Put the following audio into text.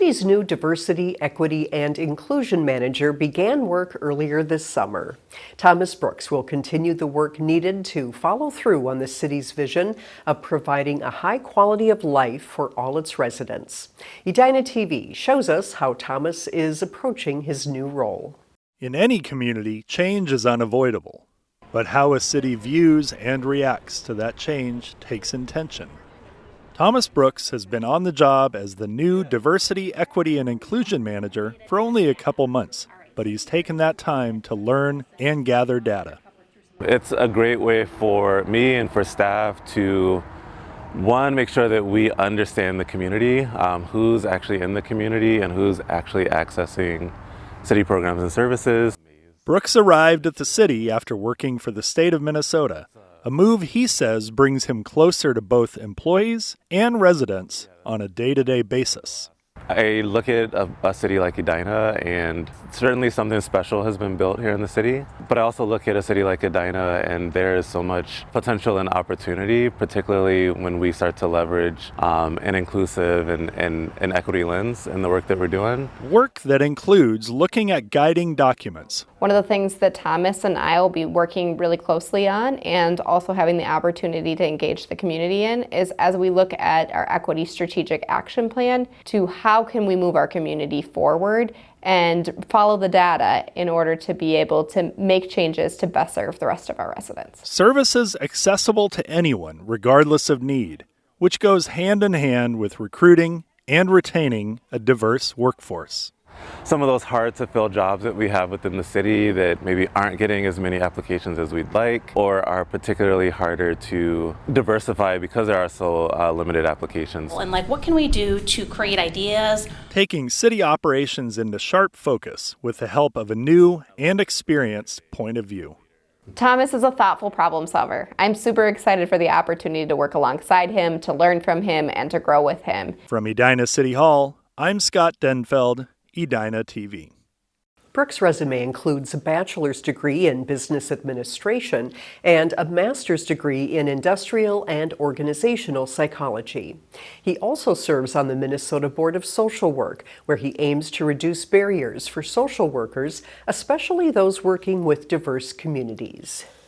city's new Diversity, Equity, and Inclusion Manager began work earlier this summer. Thomas Brooks will continue the work needed to follow through on the city's vision of providing a high quality of life for all its residents. Edina TV shows us how Thomas is approaching his new role. In any community, change is unavoidable. But how a city views and reacts to that change takes intention. Thomas Brooks has been on the job as the new Diversity, Equity, and Inclusion Manager for only a couple months, but he's taken that time to learn and gather data. It's a great way for me and for staff to, one, make sure that we understand the community, who's actually in the community and who's actually accessing city programs and services. Brooks arrived at the city after working for the state of Minnesota, a move he says brings him closer to both employees and residents on a day-to-day basis. I look at a city like Edina, and certainly something special has been built here in the city. But I also look at a city like Edina, and there is so much potential and opportunity, particularly when we start to leverage an inclusive and equity lens in the work that we're doing. Work that includes looking at guiding documents. One of the things that Thomas and I will be working really closely on, and also having the opportunity to engage the community in, is as we look at our equity strategic action plan, to how can we move our community forward and follow the data in order to be able to make changes to best serve the rest of our residents. Services accessible to anyone, regardless of need, which goes hand in hand with recruiting and retaining a diverse workforce. Some of those hard-to-fill jobs that we have within the city that maybe aren't getting as many applications as we'd like, or are particularly harder to diversify because there are so limited applications. And what can we do to create ideas? Taking city operations into sharp focus with the help of a new and experienced point of view. Thomas is a thoughtful problem solver. I'm super excited for the opportunity to work alongside him, to learn from him, and to grow with him. From Edina City Hall, I'm Scott Denfeld, Edina TV. Brooks' resume includes a bachelor's degree in business administration and a master's degree in industrial and organizational psychology. He also serves on the Minnesota Board of Social Work, where he aims to reduce barriers for social workers, especially those working with diverse communities.